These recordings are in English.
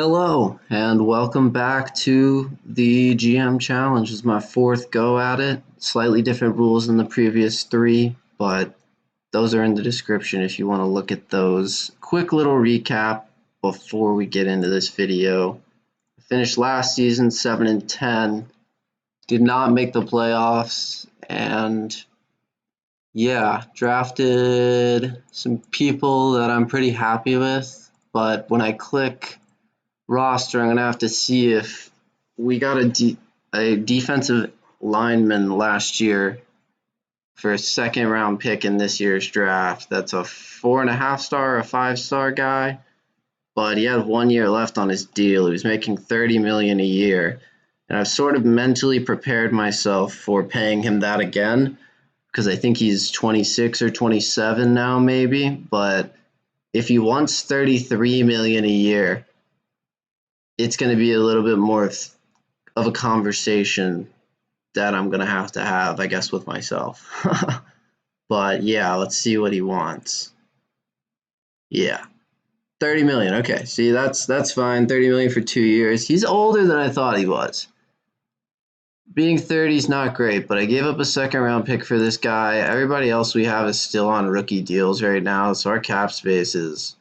Hello and welcome back to the GM Challenge. This is my fourth go at it. Slightly different rules than the previous three, but those are in the description if you want to look at those. Quick little recap before we get into this video. I finished last season 7-10, did not make the playoffs, and yeah, drafted some people that I'm pretty happy with, but when I click roster, I'm going to have to see if we got a defensive lineman last year for a second round pick in this year's draft. That's a 4.5 star or a 5-star guy, but he had 1 year left on his deal. He was making $30 million a year, and I've sort of mentally prepared myself for paying him that again because I think he's 26 or 27 now, maybe. But if he wants $33 million a year, it's going to be a little bit more of a conversation that I'm going to have, I guess, with myself. But yeah, let's see what he wants. Yeah, 30 million. Okay, see, that's fine. 30 million for 2 years. He's older than I thought he was. Being 30 is not great, but I gave up a second round pick for this guy. Everybody else we have is still on rookie deals right now, so our cap space is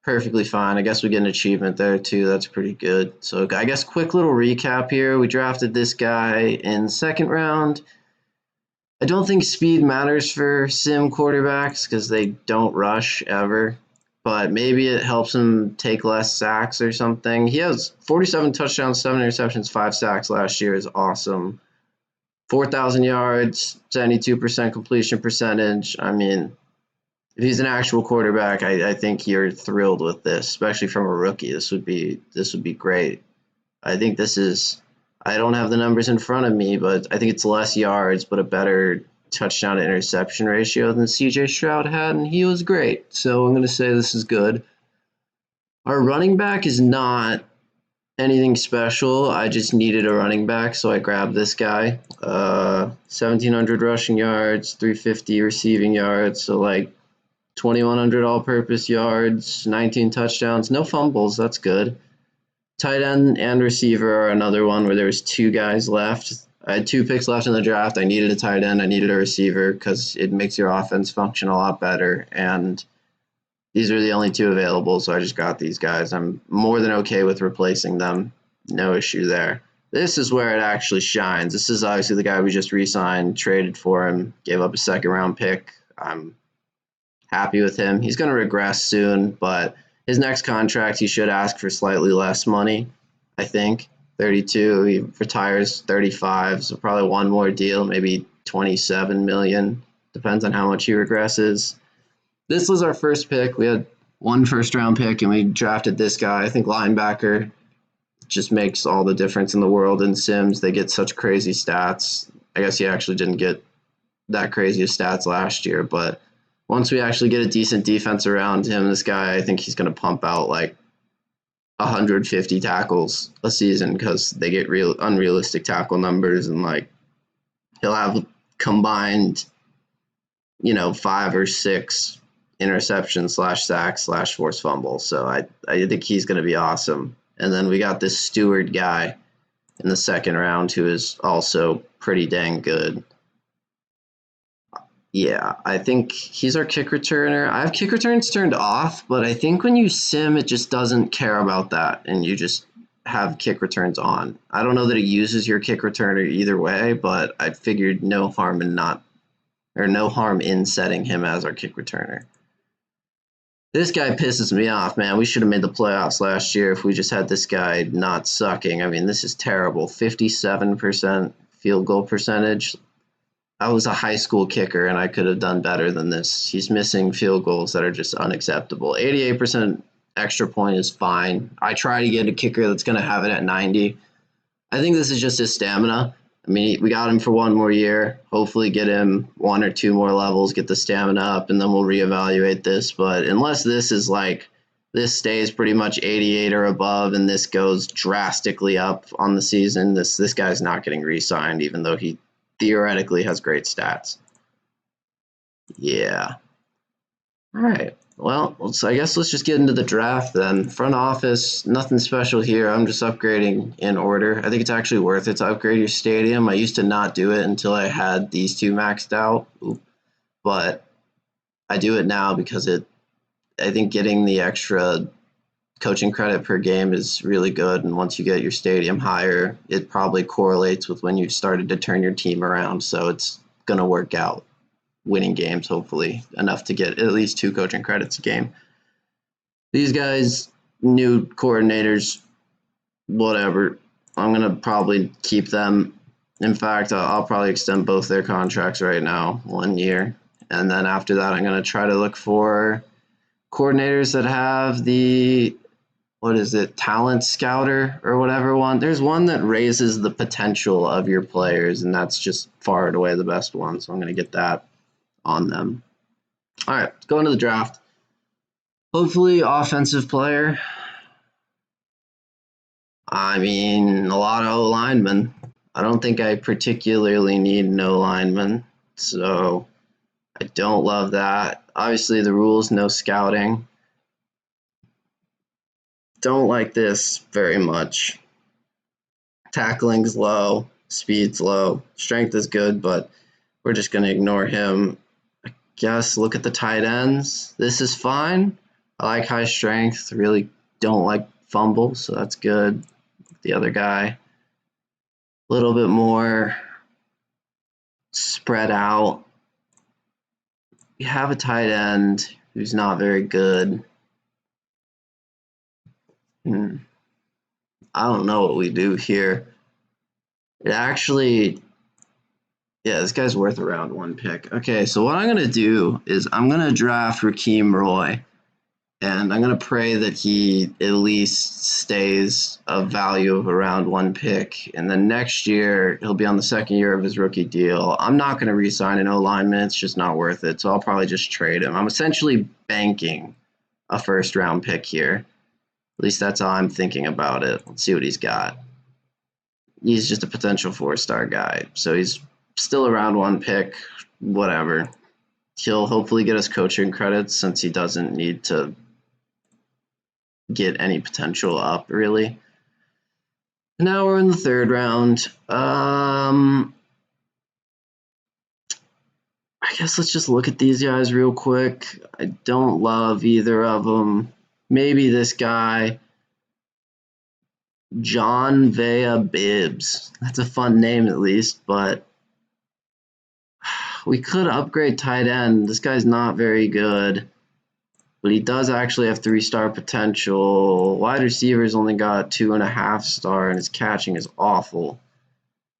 perfectly fine. I guess we get an achievement there too. That's pretty good. So I guess quick little recap here. We drafted this guy in second round. I don't think speed matters for sim quarterbacks because they don't rush ever, but maybe it helps him take less sacks or something. He has 47 touchdowns, 7 interceptions, 5 sacks last year is awesome. 4,000 yards, 72% completion percentage. I mean, if he's an actual quarterback, I think you're thrilled with this, especially from a rookie. This would be great. I think this is. I don't have the numbers in front of me, but I think it's less yards, but a better touchdown to interception ratio than C.J. Stroud had, and he was great. So I'm going to say this is good. Our running back is not anything special. I just needed a running back, so I grabbed this guy. 1,700 rushing yards, 350 receiving yards, so like 2,100 all-purpose yards, 19 touchdowns, no fumbles. That's good. Tight end and receiver are another one where there was 2 guys left. I had 2 picks left in the draft. I needed a tight end. I needed a receiver because it makes your offense function a lot better. And these are the only 2 available, so I just got these guys. I'm more than okay with replacing them. No issue there. This is where it actually shines. This is obviously the guy we just re-signed, traded for him, gave up a second-round pick. I'm happy with him. He's going to regress soon, but his next contract, he should ask for slightly less money, I think. 32, he retires 35, so probably one more deal, maybe 27 million. Depends on how much he regresses. This was our first pick. We had 1 first-round pick, and we drafted this guy. I think linebacker just makes all the difference in the world in Sims. They get such crazy stats. I guess he actually didn't get that crazy of stats last year, but once we actually get a decent defense around him, this guy, I think he's going to pump out like 150 tackles a season because they get real unrealistic tackle numbers, and like he'll have combined, 5 or 6 interceptions /sacks /forced fumbles. So I think he's going to be awesome. And then we got this Stewart guy in the second round who is also pretty dang good. Yeah, I think he's our kick returner. I have kick returns turned off, but I think when you sim, it just doesn't care about that, and you just have kick returns on. I don't know that it uses your kick returner either way, but I figured no harm in setting him as our kick returner. This guy pisses me off, man. We should have made the playoffs last year if we just had this guy not sucking. I mean, this is terrible. 57% field goal percentage. I was a high school kicker, and I could have done better than this. He's missing field goals that are just unacceptable. 88% extra point is fine. I try to get a kicker that's going to have it at 90. I think this is just his stamina. I mean, we got him for 1 more year. Hopefully get him 1 or 2 more levels, get the stamina up, and then we'll reevaluate this. But unless this stays pretty much 88 or above, and this goes drastically up on the season, this guy's not getting re-signed, even though he theoretically has great stats. Yeah. All right. Well, so I guess let's just get into the draft then. Front office, nothing special here. I'm just upgrading in order. I think it's actually worth it to upgrade your stadium. I used to not do it until I had these two maxed out, but I do it now because I think getting the extra coaching credit per game is really good. And once you get your stadium higher, it probably correlates with when you started to turn your team around. So it's going to work out, winning games, hopefully, enough to get at least 2 coaching credits a game. These guys, new coordinators, whatever. I'm going to probably keep them. In fact, I'll probably extend both their contracts right now, 1 year. And then after that, I'm going to try to look for coordinators that have the, what is it, talent scouter or whatever one. There's one that raises the potential of your players, and that's just far and away the best one. So I'm going to get that on them. All right, let's go into the draft. Hopefully, offensive player. I mean, a lot of O-linemen. I don't think I particularly need an O-lineman, so I don't love that. Obviously, the rules, no scouting. Don't like this very much. Tackling's low, speed's low, strength is good, but we're just going to ignore him. I guess look at the tight ends. This is fine. I like high strength, really don't like fumble, so that's good. The other guy, a little bit more spread out. We have a tight end who's not very good. I don't know what we do here. It actually, yeah, this guy's worth a round 1 pick. Okay, so what I'm going to do is I'm going to draft Raheem Roy, and I'm going to pray that he at least stays a value of a round 1 pick. And then next year, he'll be on the 2nd year of his rookie deal. I'm not going to re-sign an O-lineman. It's just not worth it. So I'll probably just trade him. I'm essentially banking a 1st round pick here. At least that's how I'm thinking about it. Let's see what he's got. He's just a potential 4-star guy. So he's still a round 1 pick, whatever. He'll hopefully get us coaching credits since he doesn't need to get any potential up, really. Now we're in the 3rd round. I guess let's just look at these guys real quick. I don't love either of them. Maybe this guy, John Vea Bibbs. That's a fun name at least, but we could upgrade tight end. This guy's not very good, but he does actually have 3-star potential. Wide receiver's only got 2.5 star, and his catching is awful.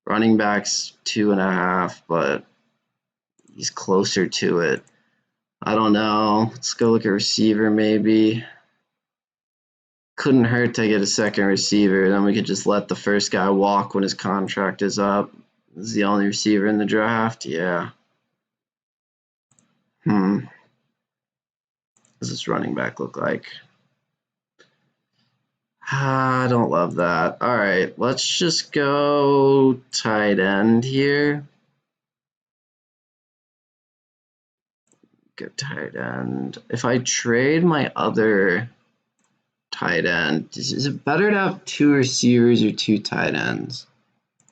Running back's 2.5, but he's closer to it. I don't know. Let's go look at receiver maybe. Couldn't hurt to get a 2nd receiver. Then we could just let the 1st guy walk when his contract is up. This is the only receiver in the draft? Yeah. What does this running back look like? I don't love that. All right, let's just go tight end here. Go tight end. If I trade my other tight end, is it better to have 2 receivers or 2 tight ends?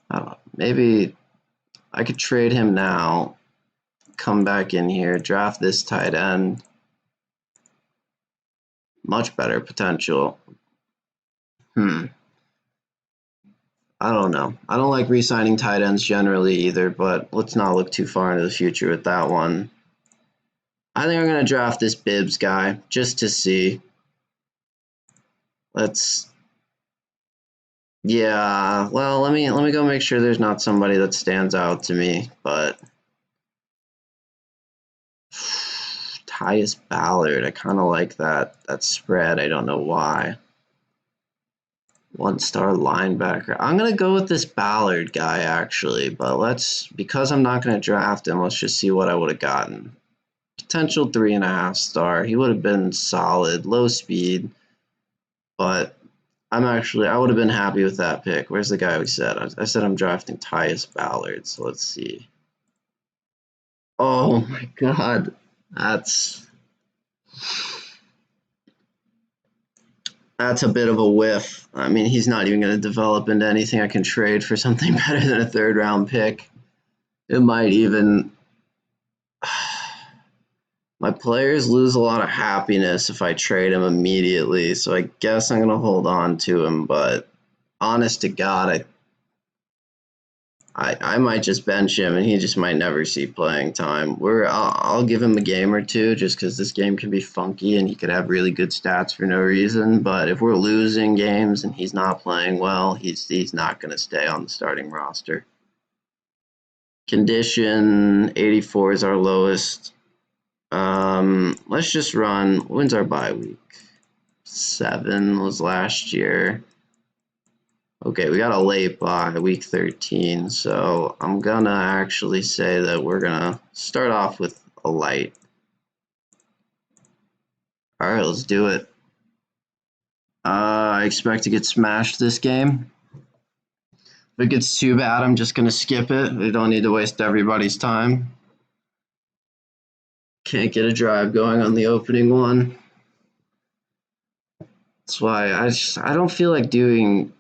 I don't know. Maybe I could trade him now, come back in here, draft this tight end. Much better potential. I don't know. I don't like re-signing tight ends generally either, but let's not look too far into the future with that one. I think I'm going to draft this Bibbs guy just to see. Yeah, well, let me go make sure there's not somebody that stands out to me, but Tyus Ballard, I kind of like that spread. I don't know why. 1-star linebacker. I'm going to go with this Ballard guy, actually, but because I'm not going to draft him, let's just see what I would have gotten. Potential 3.5-star. He would have been solid, low speed, but I would have been happy with that pick. Where's the guy we said? I said I'm drafting Tyus Ballard, so let's see. Oh my god. That's a bit of a whiff. I mean, he's not even going to develop into anything I can trade for something better than a third-round pick. It might even. My players lose a lot of happiness if I trade him immediately, so I guess I'm going to hold on to him, but honest to God, I might just bench him and he just might never see playing time. I'll give him a game or two just because this game can be funky and he could have really good stats for no reason. But if we're losing games and he's not playing well, he's not going to stay on the starting roster. Condition 84 is our lowest. Let's just run. When's our bye week? 7 was last year. Okay, we got a late bye, week 13, so I'm gonna actually say that we're gonna start off with a light. All right, let's do it. I expect to get smashed this game. If it gets too bad, I'm just gonna skip it. We don't need to waste everybody's time. Can't get a drive going on the opening one. That's why I don't feel like doing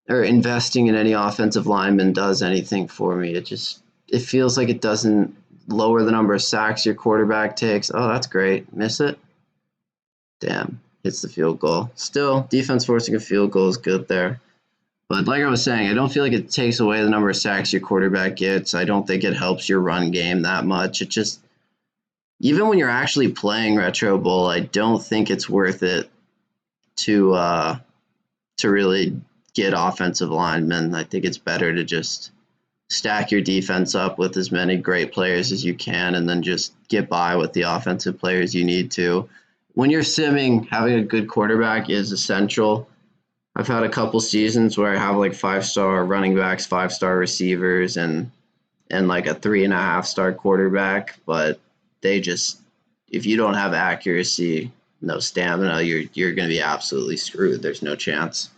or investing in any offensive lineman does anything for me. It feels like it doesn't lower the number of sacks your quarterback takes. Oh, that's great. Miss it? Damn. Hits the field goal. Still, defense forcing a field goal is good there. But like I was saying, I don't feel like it takes away the number of sacks your quarterback gets. I don't think it helps your run game that much. It just, even when you're actually playing Retro Bowl, I don't think it's worth it to really get offensive linemen. I think it's better to just stack your defense up with as many great players as you can and then just get by with the offensive players you need to. When you're simming, having a good quarterback is essential. I've had a couple seasons where I have like 5-star running backs, 5-star receivers, and like a 3.5-star quarterback, but they just, if you don't have accuracy, no stamina, you're going to be absolutely screwed. There's no chance.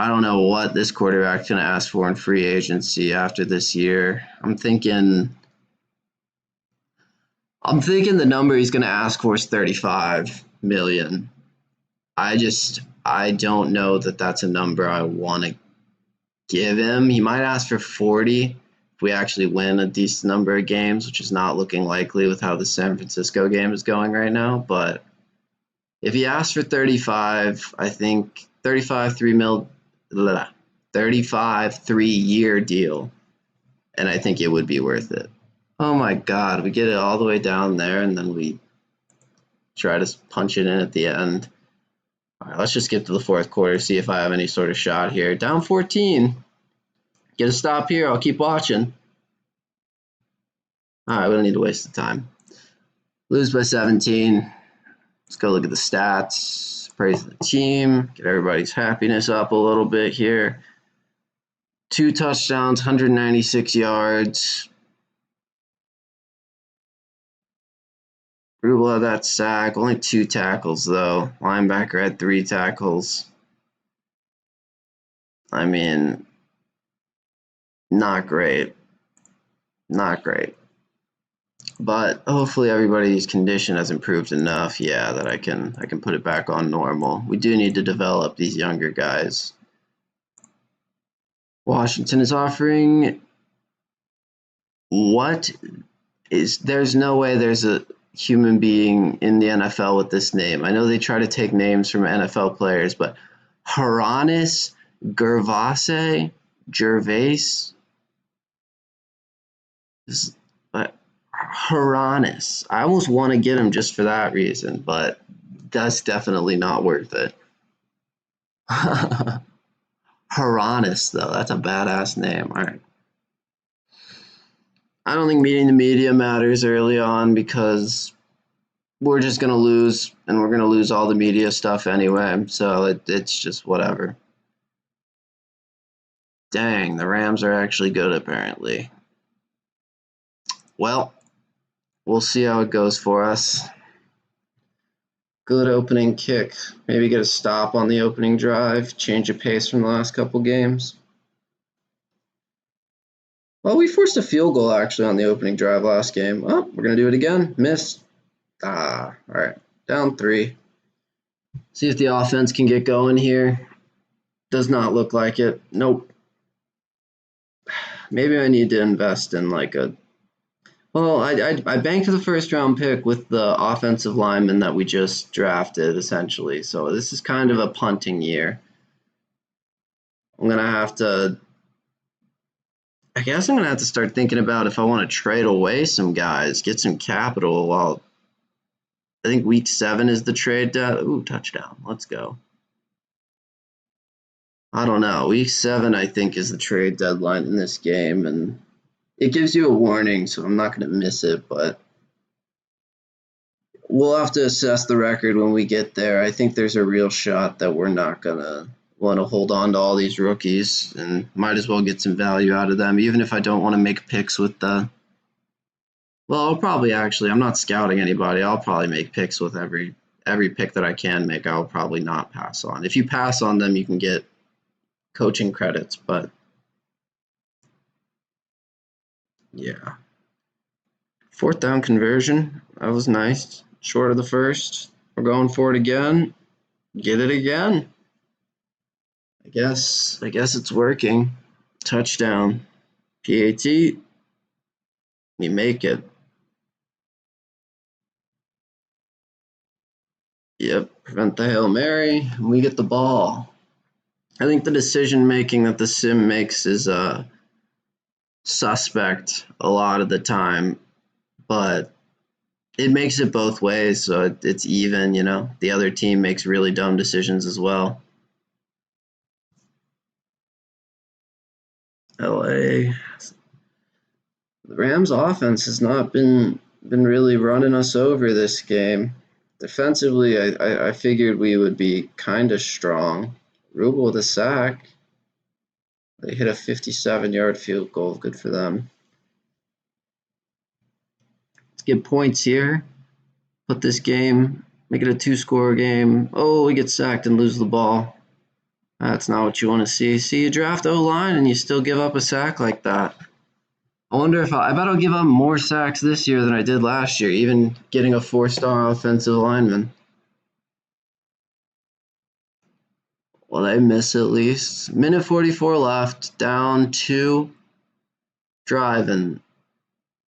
I don't know what this quarterback's going to ask for in free agency after this year. I'm thinking the number he's going to ask for is 35 million. I don't know that that's a number I want to give him. He might ask for 40 if we actually win a decent number of games, which is not looking likely with how the San Francisco game is going right now. But if he asks for 35, I think 35 3-year deal, and I think it would be worth it. Oh my God, we get it all the way down there, and then we try to punch it in at the end. All right, let's just get to the fourth quarter, see if I have any sort of shot here. Down 14. Get a stop here. I'll keep watching. All right, we don't need to waste the time. Lose by 17. Let's go look at the stats. Praise the team. Get everybody's happiness up a little bit here. 2 touchdowns, 196 yards. Rubel had that sack. Only 2 tackles, though. Linebacker had 3 tackles. I mean, not great. Not great. But hopefully everybody's condition has improved enough, yeah, that I can put it back on normal. We do need to develop these younger guys. Washington is offering there's no way there's a human being in the NFL with this name. I know they try to take names from NFL players, but Haranis Gervais. Haranis. I almost want to get him just for that reason, but that's definitely not worth it. Haranis, though, that's a badass name. All right. I don't think meeting the media matters early on because we're just going to lose, and we're going to lose all the media stuff anyway, so it's just whatever. Dang, the Rams are actually good, apparently. Well, we'll see how it goes for us. Good opening kick. Maybe get a stop on the opening drive, change of pace from the last couple games. Well, we forced a field goal actually on the opening drive last game. Oh, we're going to do it again. Miss. All right. Down 3. See if the offense can get going here. Does not look like it. Nope. Maybe I need to invest in like a. Well, I banked the first round pick with the offensive lineman that we just drafted, essentially. So this is kind of a punting year. I'm gonna have to. I guess I'm gonna have to start thinking about if I want to trade away some guys, get some capital. While I think week 7 is the trade deadline. Ooh, touchdown! Let's go. I don't know. Week 7, I think, is the trade deadline in this game, and it gives you a warning, so I'm not going to miss it, but we'll have to assess the record when we get there. I think there's a real shot that we're not going to want to hold on to all these rookies and might as well get some value out of them, even if I don't want to make picks with the. Well, I'll probably actually, I'm not scouting anybody. I'll probably make picks with every pick that I can make. I'll probably not pass on. If you pass on them, you can get coaching credits, but yeah. 4th down conversion. That was nice. Short of the first. We're going for it again. Get it again. I guess it's working. Touchdown. PAT. We make it. Yep. Prevent the Hail Mary. And we get the ball. I think the decision making that the sim makes is suspect a lot of the time, but it makes it both ways, so it's even, you know. The other team makes really dumb decisions as well. LA. The Rams offense has not been really running us over this game. Defensively, I figured we would be kind of strong. Rubel with a sack. They hit a 57-yard field goal. Good for them. Let's get points here. Put this game, make it a 2-score game. Oh, we get sacked and lose the ball. That's not what you want to see. See, you draft O-line and you still give up a sack like that. I wonder if I bet I'll give up more sacks this year than I did last year, even getting a 4-star offensive lineman. Well, they miss at least. Minute 44 left, down 2, driving.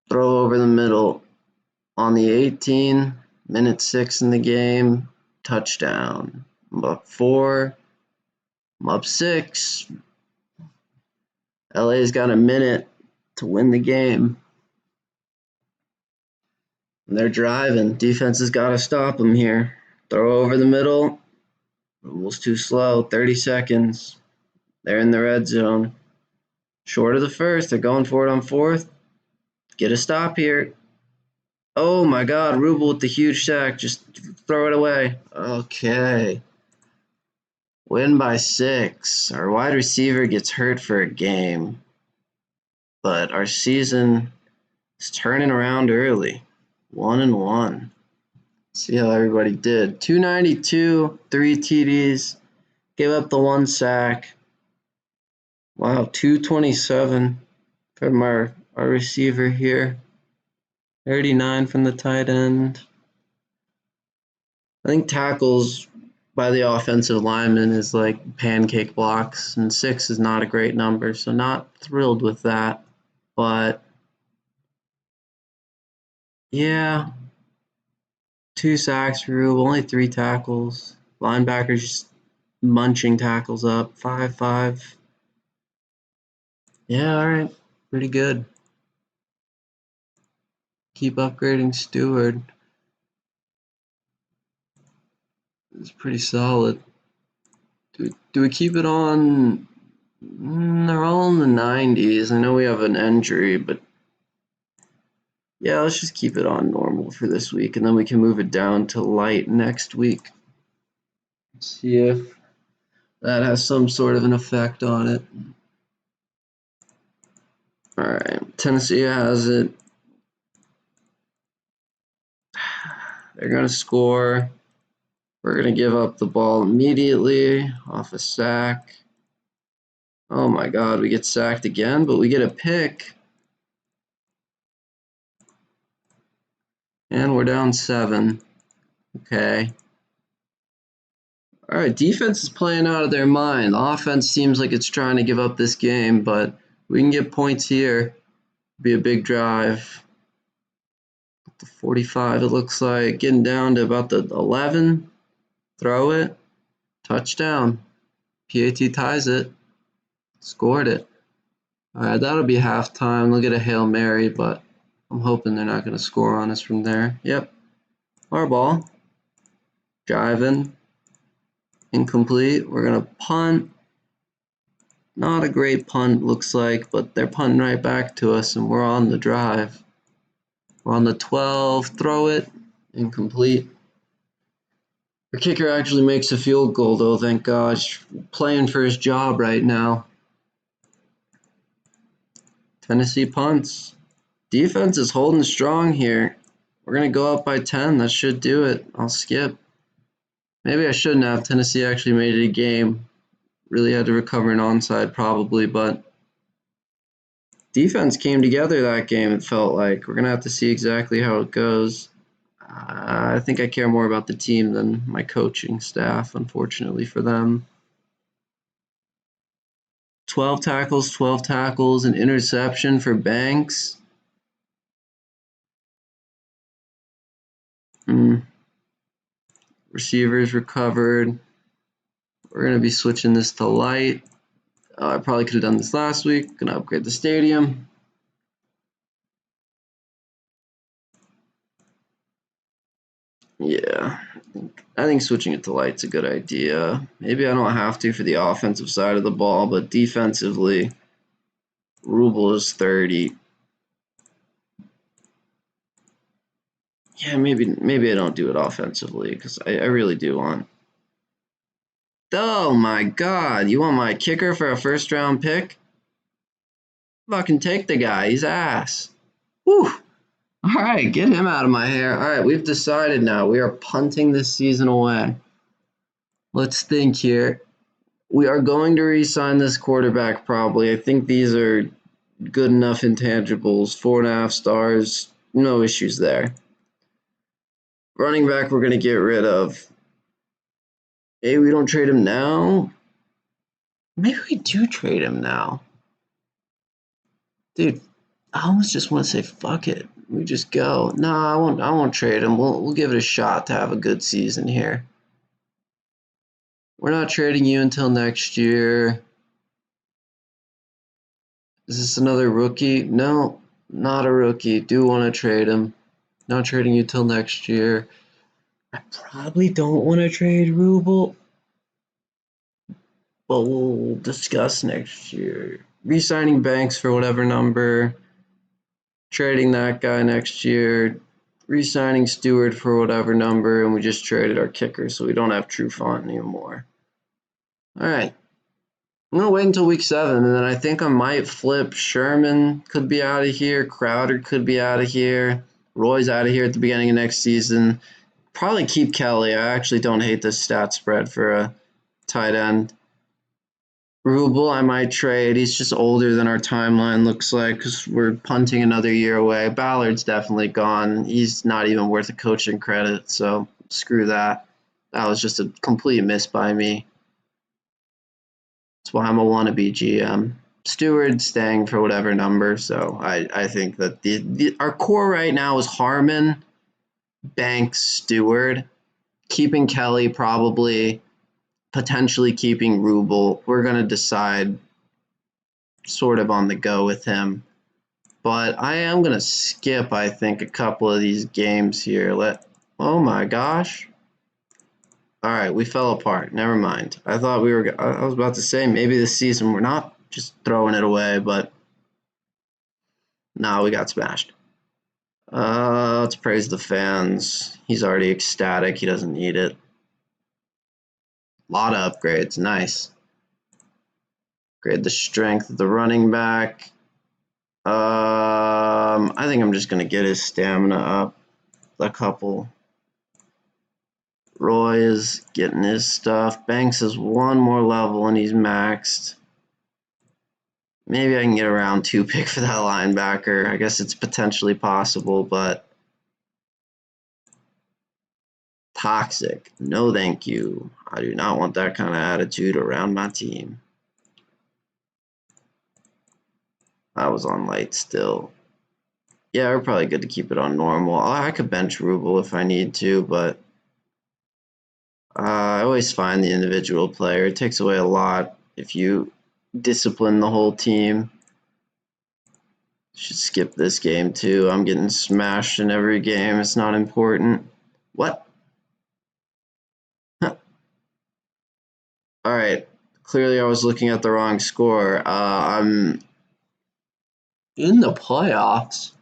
Throw over the middle on the 18, minute 6 in the game, touchdown. I'm up 4, I'm up 6. LA's got a minute to win the game. And they're driving. Defense has got to stop them here. Throw over the middle. Almost too slow. 30 seconds. They're in the red zone. Short of the first. They're going for it on 4th. Get a stop here. Oh my God. Rubel with the huge sack. Just throw it away. Okay. Win by 6. Our wide receiver gets hurt for a game. But our season is turning around early. 1-1. See how everybody did. 292, 3 TDs, gave up the 1 sack. Wow, 227 from our receiver here. 39 from the tight end. I think tackles by the offensive lineman is like pancake blocks, and 6 is not a great number, so not thrilled with that. But yeah, 2 sacks for Rube, only 3 tackles. Linebackers just munching tackles up. 5-5. Yeah, all right. Pretty good. Keep upgrading Steward. It's pretty solid. Do we keep it on? They're all in the 90s. I know we have an injury, but yeah, let's just keep it on normal for this week, and then we can move it down to light next week. See if that has some sort of an effect on it. All right, Tennessee has it. They're going to score. We're going to give up the ball immediately off a sack. Oh my God, we get sacked again, but we get a pick. And we're down 7. Okay. All right, defense is playing out of their mind. Offense seems like it's trying to give up this game, but we can get points here. Be a big drive. The 45, it looks like. Getting down to about the 11. Throw it. Touchdown. PAT ties it. Scored it. All right, that'll be halftime. They'll get a Hail Mary, but I'm hoping they're not going to score on us from there. Yep. Our ball. Driving. Incomplete. We're going to punt. Not a great punt, looks like, but they're punting right back to us, and we're on the drive. We're on the 12. Throw it. Incomplete. Our kicker actually makes a field goal, though, thank God. He's playing for his job right now. Tennessee punts. Defense is holding strong here. We're going to go up by 10. That should do it. I'll skip. Maybe I shouldn't have. Tennessee actually made it a game. Really had to recover an onside probably, but defense came together that game, it felt like. We're going to have to see exactly how it goes. I think I care more about the team than my coaching staff, unfortunately for them. 12 tackles, an interception for Banks. Receivers recovered. We're going to be switching this to light. I probably could have done this last week. Going to upgrade the stadium. Yeah, I think switching it to light's a good idea. Maybe I don't have to for the offensive side of the ball, but defensively, Ruble is 30. Yeah, maybe I don't do it offensively because I really do want. Oh my God! You want my kicker for a first-round pick? Fucking take the guy. He's ass. Whew. All right, get him out of my hair. All right, we've decided now. We are punting this season away. Let's think here. We are going to re-sign this quarterback probably. I think these are good enough intangibles. 4.5 stars. No issues there. Running back we're going to get rid of. Hey, we don't trade him now. Maybe we do trade him now. Dude, I almost just want to say fuck it. We just go. No, I won't trade him. We'll give it a shot to have a good season here. We're not trading you until next year. Is this another rookie? No, not a rookie. Do want to trade him. Not trading you till next year. I probably don't want to trade Ruble, but we'll discuss next year. Re-signing Banks for whatever number. Trading that guy next year. Re-signing Stewart for whatever number, and we just traded our kicker, so we don't have Trufant anymore. All right. I'm going to wait until week 7, and then I think I might flip. Sherman could be out of here. Crowder could be out of here. Roy's out of here at the beginning of next season. Probably keep Kelly. I actually don't hate this stat spread for a tight end. Ruble, I might trade. He's just older than our timeline looks like because we're punting another year away. Ballard's definitely gone. He's not even worth a coaching credit, so screw that. That was just a complete miss by me. That's why I'm a wannabe GM. Stewart staying for whatever number, so I think that our core right now is Harmon, Banks, Stewart, keeping Kelly probably, potentially keeping Ruble. We're going to decide sort of on the go with him. But I am going to skip, I think, a couple of these games here. Oh my gosh. All right, we fell apart. Never mind. I thought we were. I was about to say maybe this season we're not just throwing it away, but no, we got smashed. Let's praise the fans. He's already ecstatic. He doesn't need it. A lot of upgrades. Nice. Upgrade the strength of the running back. I think I'm just gonna get his stamina up a couple. Roy is getting his stuff. Banks is one more level and he's maxed. Maybe I can get a round 2 pick for that linebacker. I guess it's potentially possible, but Toxic. No thank you. I do not want that kind of attitude around my team. I was on light still. Yeah, we're probably good to keep it on normal. I could bench Ruble if I need to, but I always find the individual player. It takes away a lot if you discipline the whole team. Should skip this game too. I'm getting smashed in every game. It's not important. What? Huh. All right. Clearly, I was looking at the wrong score. I'm in the playoffs.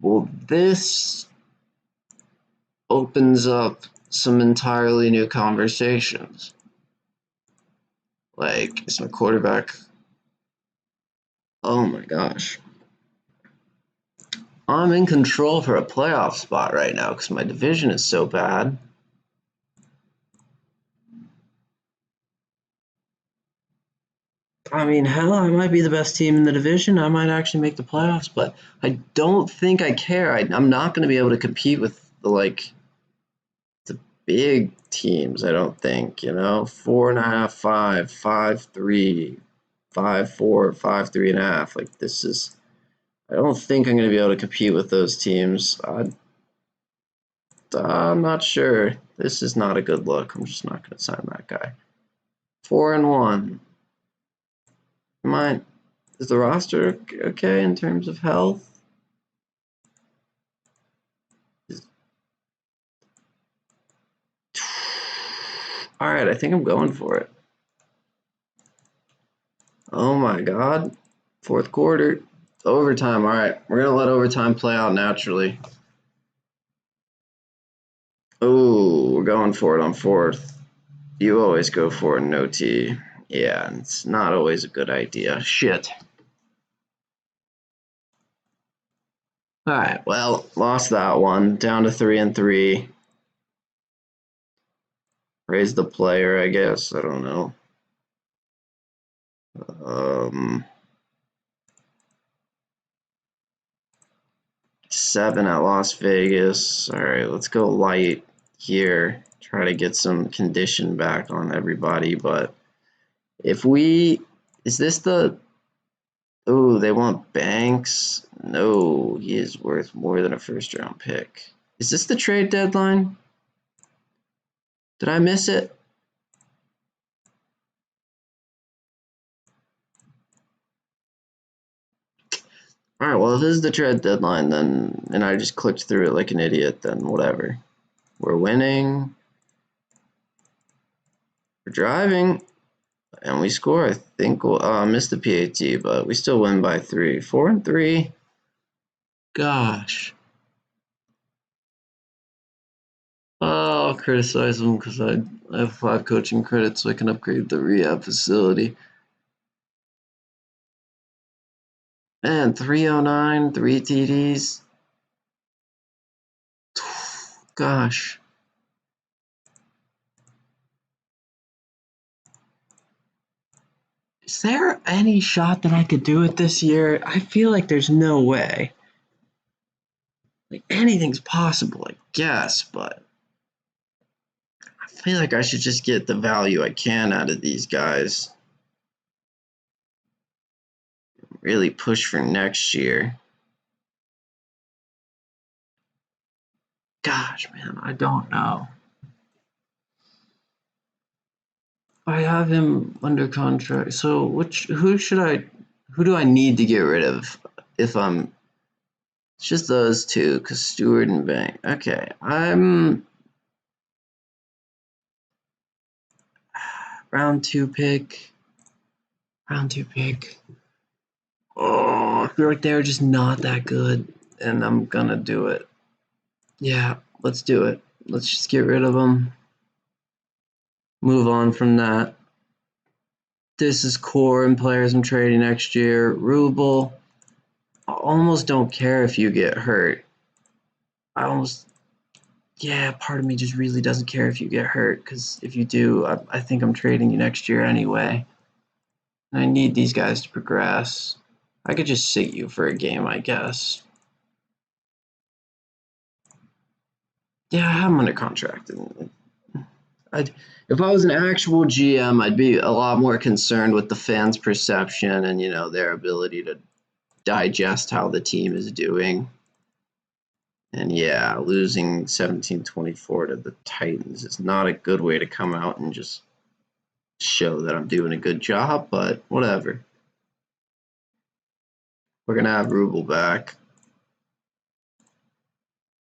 Well, this opens up some entirely new conversations. Like, is my quarterback? Oh my gosh. I'm in control for a playoff spot right now because my division is so bad. I mean, hell, I might be the best team in the division. I might actually make the playoffs, but I don't think I care. I'm not going to be able to compete with the big teams. I don't think, 4.5, 5, 5-3, 5-4, 5-3.5. Like this is. I don't think I'm going to be able to compete with those teams. I'm not sure. This is not a good look. I'm just not going to sign that guy. 4-1. Is the roster okay in terms of health? All right, I think I'm going for it. Oh my God. Fourth quarter. Overtime. All right, we're going to let overtime play out naturally. Oh, we're going for it on fourth. You always go for it in OT. Yeah, it's not always a good idea. Shit. All right, well, lost that one. Down to 3-3. Raise the player, I guess. I don't know. 7 at Las Vegas. All right, let's go light here. Try to get some condition back on everybody. But if is this the? Oh, they want Banks. No, he is worth more than a first-round pick. Is this the trade deadline? Did I miss it? All right, well, if this is the trade deadline, then, and I just clicked through it like an idiot, then whatever. We're winning. We're driving. And we score, I think, missed the PAT, but we still win by 3. 4-3. Gosh. I'll criticize them because I have 5 coaching credits so I can upgrade the rehab facility. Man, 309, 3 TDs. Gosh. Is there any shot that I could do it this year? I feel like there's no way. Like, anything's possible, I guess, but I feel like I should just get the value I can out of these guys. Really push for next year. Gosh, man, I don't know. I have him under contract. So who do I need to get rid of if I'm it's just those two, because Stewart and Bank. Okay, I'm round two pick. Oh, I feel like they're just not that good, and I'm gonna do it. Yeah, let's do it. Let's just get rid of them. Move on from that. This is core and players I'm trading next year. Ruble. I almost don't care if you get hurt. Part of me just really doesn't care if you get hurt, because if you do, I think I'm trading you next year anyway. And I need these guys to progress. I could just sit you for a game, I guess. Yeah, I have him under contract. If I was an actual GM, I'd be a lot more concerned with the fans' perception and, you know, their ability to digest how the team is doing. And yeah, losing 17-24 to the Titans is not a good way to come out and just show that I'm doing a good job, but whatever. We're going to have Ruble back.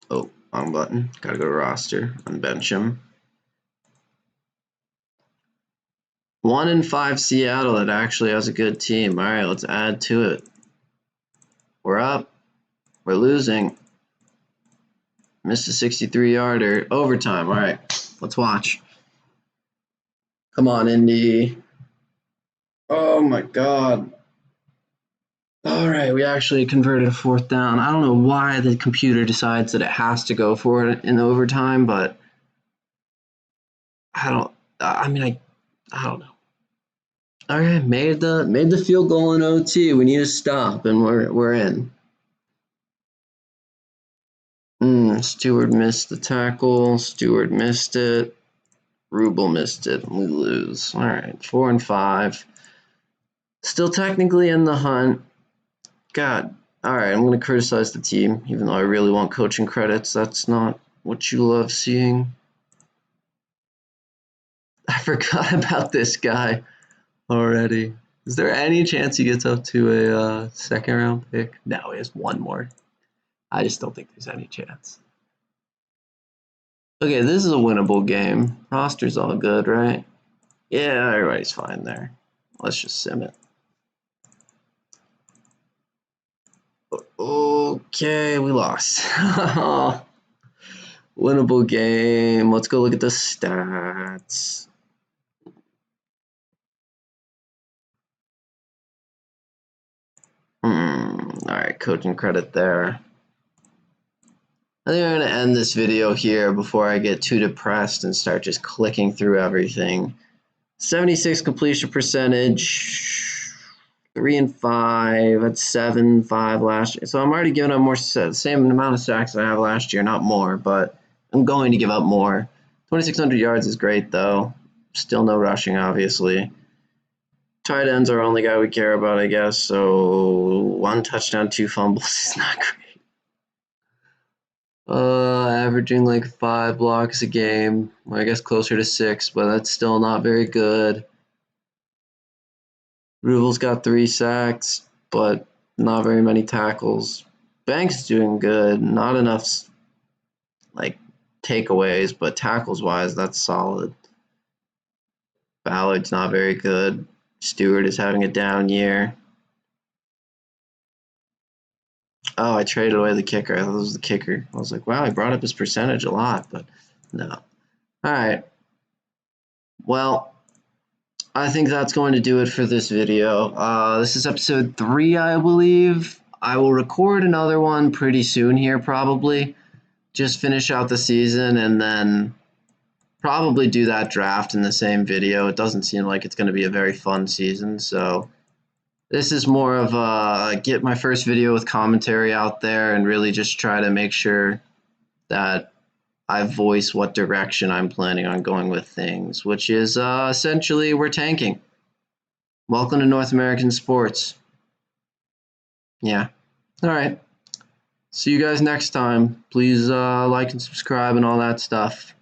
Oh, wrong button. Got to go to roster. Unbench him. 1-5 Seattle that actually has a good team. All right, let's add to it. We're up. We're losing. Missed a 63-yarder. Overtime. All right, let's watch. Come on, Indy. Oh, my God. All right, we actually converted a 4th down. I don't know why the computer decides that it has to go for it in overtime, but I don't know. All right, made the field goal in OT. We need to stop, and we're in. Stewart missed the tackle. Stewart missed it. Ruble missed it. We lose. All right, 4-5. Still technically in the hunt. God. All right, I'm going to criticize the team, even though I really want coaching credits. That's not what you love seeing. I forgot about this guy already. Is there any chance he gets up to a 2nd-round pick? No, he has one more. I just don't think there's any chance. Okay, this is a winnable game. Roster's all good, right? Yeah, everybody's fine there. Let's just sim it. Okay, we lost. Winnable game. Let's go look at the stats. Alright, coaching credit there. I think I'm going to end this video here before I get too depressed and start just clicking through everything. 76 completion percentage, 3-5, at 7-5 last year. So I'm already giving up more, same amount of sacks that I have last year, not more, but I'm going to give up more. 2,600 yards is great, though. Still no rushing, obviously. Tight ends are only guy we care about, I guess. So 1 touchdown, 2 fumbles is not great. Averaging like 5 blocks a game. I guess closer to 6, but that's still not very good. Ruble's got 3 sacks, but not very many tackles. Banks doing good. Not enough like takeaways, but tackles wise, that's solid. Ballard's not very good. Stewart is having a down year. Oh, I traded away the kicker. I thought it was the kicker. I was like, wow, I brought up his percentage a lot, but no. All right. Well, I think that's going to do it for this video. This is episode 3, I believe. I will record another one pretty soon here, probably. Just finish out the season and then probably do that draft in the same video. It doesn't seem like it's going to be a very fun season, so this is more of a get my first video with commentary out there and really just try to make sure that I voice what direction I'm planning on going with things, which is essentially we're tanking. Welcome to North American sports. Yeah. All right. See you guys next time. Please like and subscribe and all that stuff.